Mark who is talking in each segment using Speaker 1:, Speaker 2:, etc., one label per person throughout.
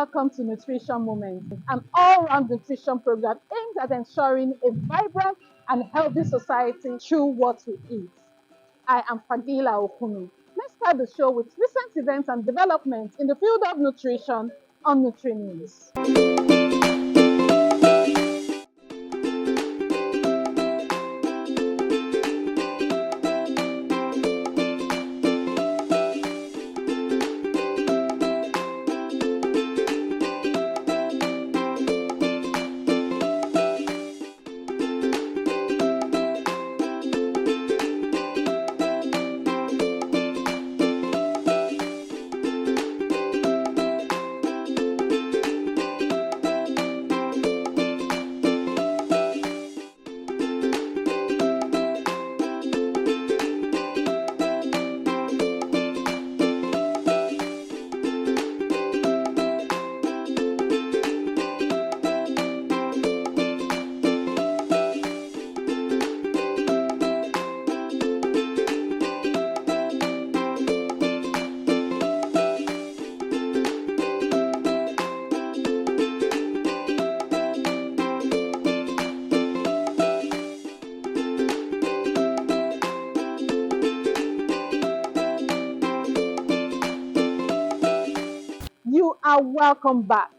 Speaker 1: welcome to Nutrition Moments, an all-round nutrition program aimed at ensuring a vibrant and healthy society through what we eat. I am Fadila Okunu. Let's start the show with recent events and developments in the field of nutrition on NutriNews. You are welcome back.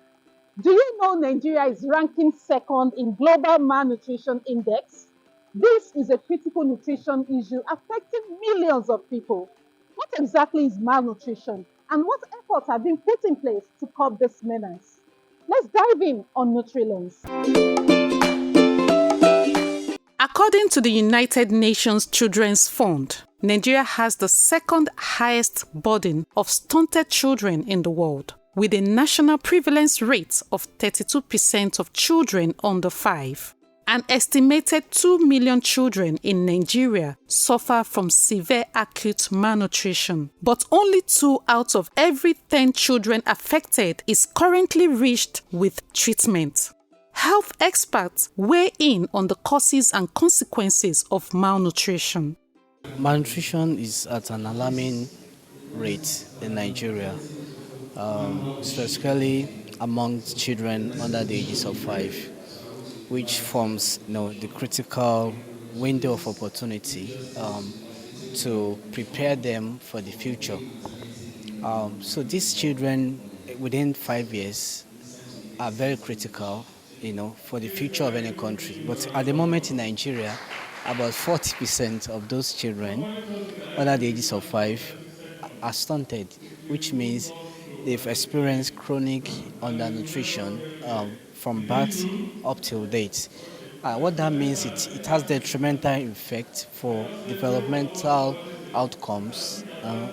Speaker 1: Do you know Nigeria is ranking second in Global Malnutrition Index? This is a critical nutrition issue affecting millions of people. What exactly is malnutrition and what efforts have been put in place to curb this menace? Let's dive in on NutriLens. According to the United Nations Children's Fund, Nigeria has the second highest burden of stunted children in the world, with a national prevalence rate of 32% of children under 5. An estimated 2 million children in Nigeria suffer from severe acute malnutrition, but only 2 out of every 10 children affected is currently reached with treatment. Health experts weigh in on the causes and consequences of malnutrition.
Speaker 2: Malnutrition is at an alarming rate in Nigeria, specifically among children under the ages of 5, which forms the critical window of opportunity to prepare them for the future. So these children within 5 years are very critical, for the future of any country. But at the moment in Nigeria, about 40% of those children under the ages of 5 are stunted, which means they've experienced chronic undernutrition from birth up till date. What that means, it has detrimental effect for developmental outcomes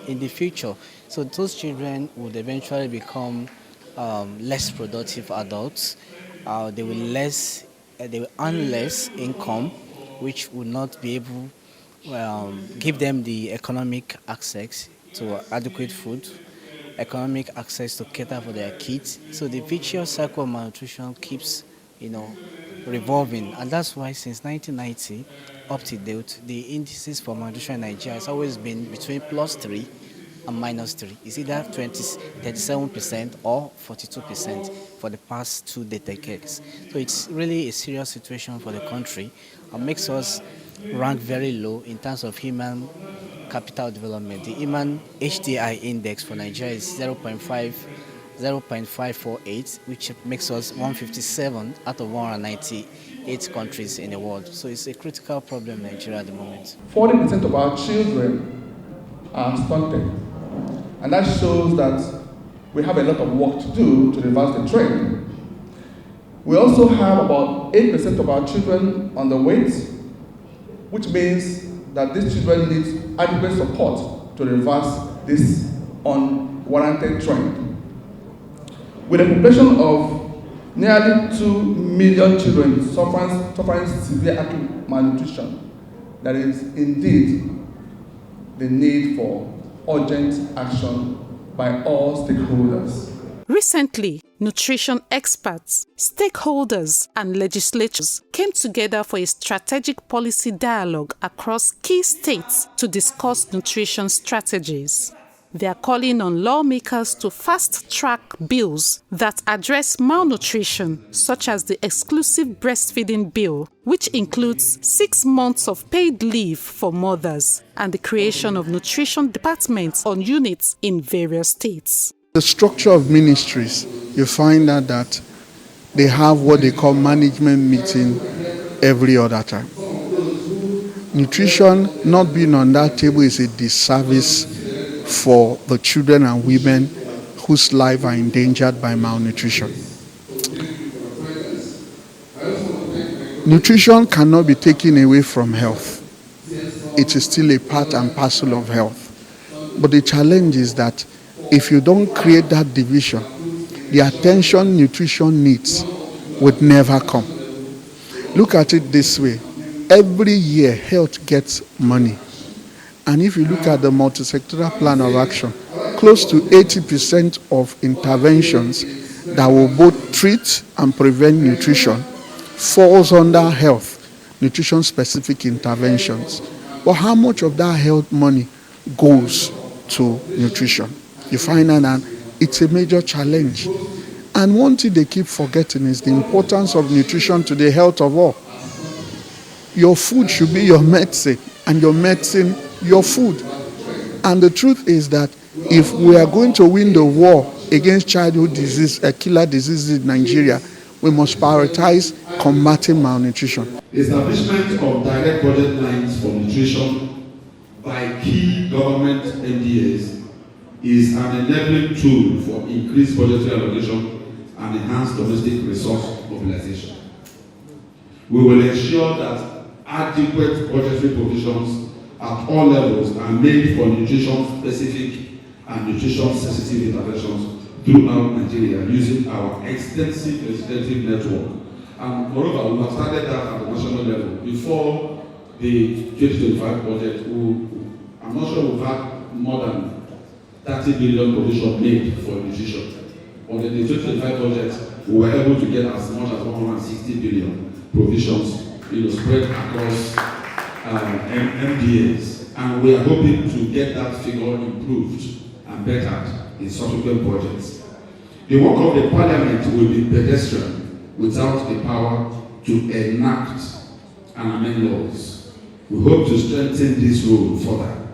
Speaker 2: in the future. So those children would eventually become less productive adults. They will earn less income, which will not be able give them the economic access to adequate food, economic access to cater for their kids. So the vicious cycle of malnutrition keeps, revolving, and that's why since 1990 up to date, the indices for malnutrition in Nigeria has always been between +3 and -3. It's either 37% or 42% for the past 2 decades. So it's really a serious situation for the country and makes us rank very low in terms of human capital development. The human HDI index for Nigeria is 0.548, which makes us 157 out of 198 countries in the world. So it's a critical problem in Nigeria at the moment.
Speaker 3: 40% of our children are stunted. And that shows that we have a lot of work to do to reverse the trend. We also have about 8% of our children underweight, which means that these children need adequate support to reverse this unwarranted trend. With a population of nearly 2 million children suffering severe acute malnutrition, there is indeed the need for urgent action by all stakeholders.
Speaker 1: Recently, nutrition experts, stakeholders, and legislatures came together for a strategic policy dialogue across key states to discuss nutrition strategies. They are calling on lawmakers to fast-track bills that address malnutrition, such as the exclusive breastfeeding bill, which includes 6 months of paid leave for mothers and the creation of nutrition departments on units in various states.
Speaker 4: The structure of ministries, you find out that they have what they call management meeting every other time. Nutrition not being on that table is a disservice for the children and women whose lives are endangered by malnutrition. Nutrition cannot be taken away from health. It is still a part and parcel of health. But the challenge is that if you don't create that division, the attention nutrition needs would never come. Look at it this way. Every year, health gets money. And if you look at the multi-sectoral plan of action, close to 80% of interventions that will both treat and prevent nutrition falls under health, nutrition-specific interventions. But how much of that health money goes to nutrition? You find out that it's a major challenge. And one thing they keep forgetting is the importance of nutrition to the health of all. Your food should be your medicine, and your medicine your food. And the truth is that if we are going to win the war against childhood disease, killer diseases in Nigeria, we must prioritize combating malnutrition.
Speaker 5: The establishment of direct budget lines for nutrition by key government MDAs is an enabling tool for increased budgetary allocation and enhanced domestic resource mobilization. We will ensure that adequate budgetary provisions at all levels are made for nutrition-specific and nutrition-sensitive interventions throughout Nigeria using our extensive legislative network. And moreover, we have started that at the national level. Before the 2025 budget, I'm not sure we've had more than 30 billion provision made for nutrition. But in the 2025 budget, we were able to get as much as 160 billion provisions spread across MDAs, and we are hoping to get that figure improved and bettered in subsequent budgets. The work of the Parliament will be pedestrian without the power to enact and amend laws. We hope to strengthen this role further.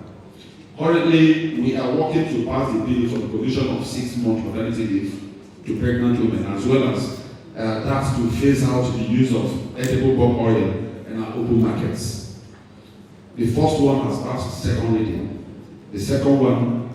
Speaker 5: Currently, we are working to pass the bill for the provision of 6 months maternity leave to pregnant women, as well as that to phase out the use of edible bulk oil in our open markets. The first one has passed second reading. The second one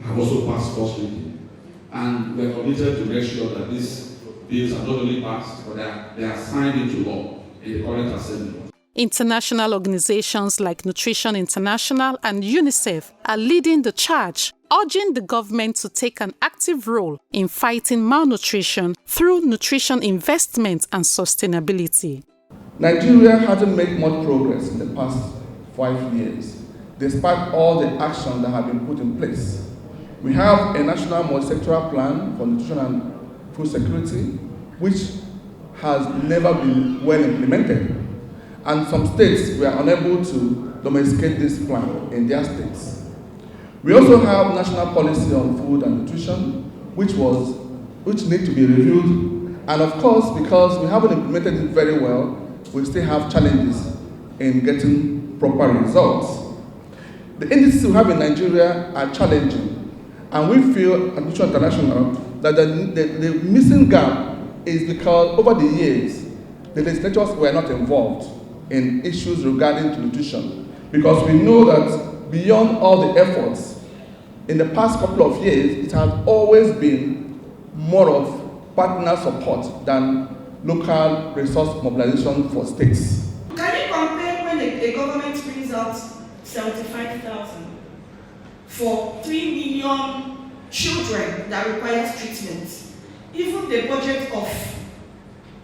Speaker 5: has also passed first reading. And we are committed to make sure that these bills are not only passed, but they are signed into law in the current assembly.
Speaker 1: International organizations like Nutrition International and UNICEF are leading the charge, urging the government to take an active role in fighting malnutrition through nutrition investment and sustainability.
Speaker 3: Nigeria hasn't made much progress in the past 5 years, despite all the action that have been put in place. We have a national multi-sectoral plan for nutrition and food security, which has never been well implemented. And some states were unable to domesticate this plan in their states. We also have national policy on food and nutrition, which need to be reviewed. And of course, because we haven't implemented it very well, we still have challenges in getting proper results. The indices we have in Nigeria are challenging, and we feel at Nutrition International that the missing gap is because over the years, the legislatures were not involved in issues regarding to nutrition, because we know that beyond all the efforts, in the past couple of years, it has always been more of partner support than local resource mobilization for states.
Speaker 6: Can you compare when the government brings out 75,000 for 3 million children that require treatment? Even the budget of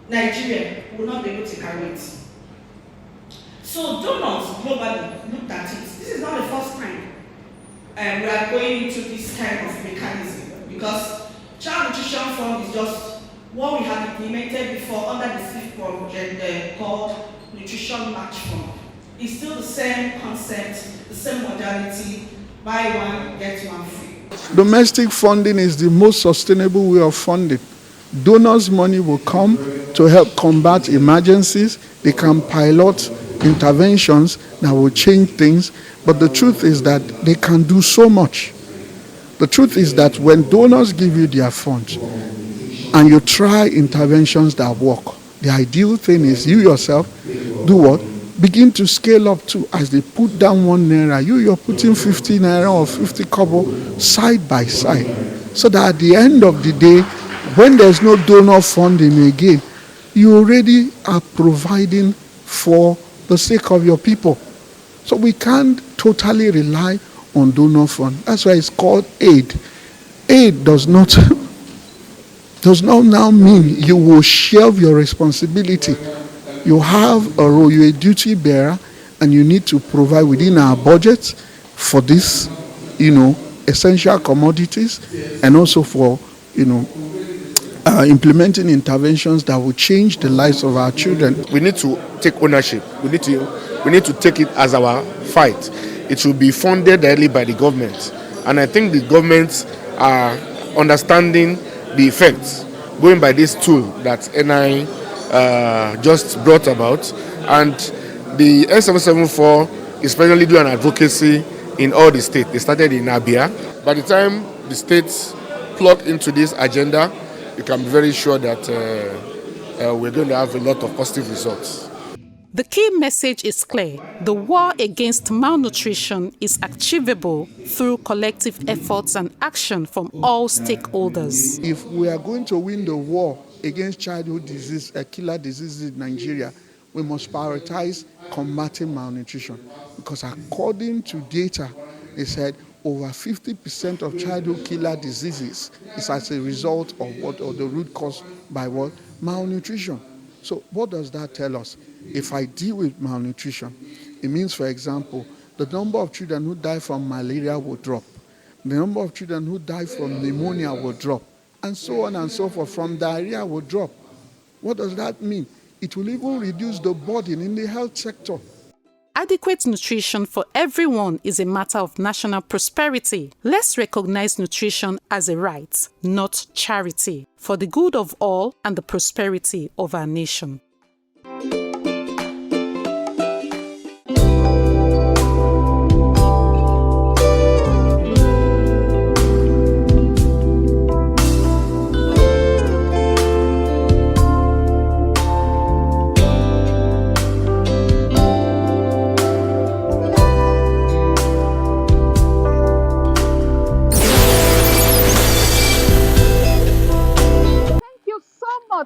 Speaker 6: Nigeria will not be able to carry it. So donors globally looked at it. This is not the first time we are going into this kind of mechanism, because Child Nutrition Fund is just what we have implemented before under the SIF project called Nutrition Match Fund. It's still the same concept, the same modality, buy one, get one free.
Speaker 4: Domestic funding is the most sustainable way of funding. Donors' money will come to help combat emergencies. They can pilot interventions that will change things. But the truth is that they can do so much. The truth is that when donors give you their funds and you try interventions that work, the ideal thing is you yourself do what? Begin to scale up too. As they put down 1 naira, you're putting 50 naira or 50 kobo side by side. So that at the end of the day, when there's no donor funding again, you already are providing for the sake of your people. So we can't totally rely on donor fund. That's why it's called aid. Aid does not now mean you will shelve your responsibility. You have a role, you're a duty bearer, and you need to provide within our budget for this, essential commodities, and also for, implementing interventions that will change the lives of our children.
Speaker 7: We need to take ownership. We need to take it as our fight. It should be funded directly by the government, and I think the governments are understanding the effects going by this tool that NI just brought about, and the N774 is finally doing an advocacy in all the states. They started in Abia. By the time the states plug into this agenda, you can be very sure that we're going to have a lot of positive results.
Speaker 1: The key message is clear. The war against malnutrition is achievable through collective efforts and action from all stakeholders.
Speaker 4: If we are going to win the war against childhood disease, killer diseases in Nigeria, we must prioritize combating malnutrition. Because according to data, they said over 50% of childhood killer diseases is as a result of what, or the root cause by what? Malnutrition. So what does that tell us? If I deal with malnutrition, it means, for example, the number of children who die from malaria will drop. The number of children who die from pneumonia will drop. And so on and so forth, from diarrhea will drop. What does that mean? It will even reduce the burden in the health sector.
Speaker 1: Adequate nutrition for everyone is a matter of national prosperity. Let's recognize nutrition as a right, not charity, for the good of all and the prosperity of our nation.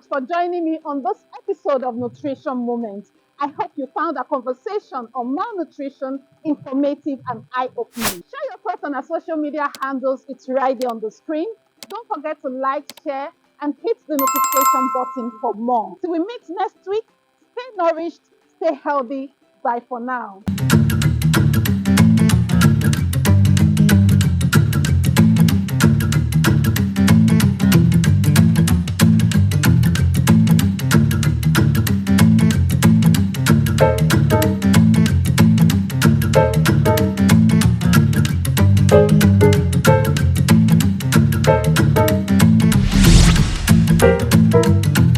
Speaker 8: For joining me on this episode of Nutrition Moments. I hope you found our conversation on malnutrition informative and eye-opening. Share your thoughts on our social media handles. It's right there on the screen. Don't forget to like, share, and hit the notification button for more. Till we meet next week, stay nourished, stay healthy. Bye for now.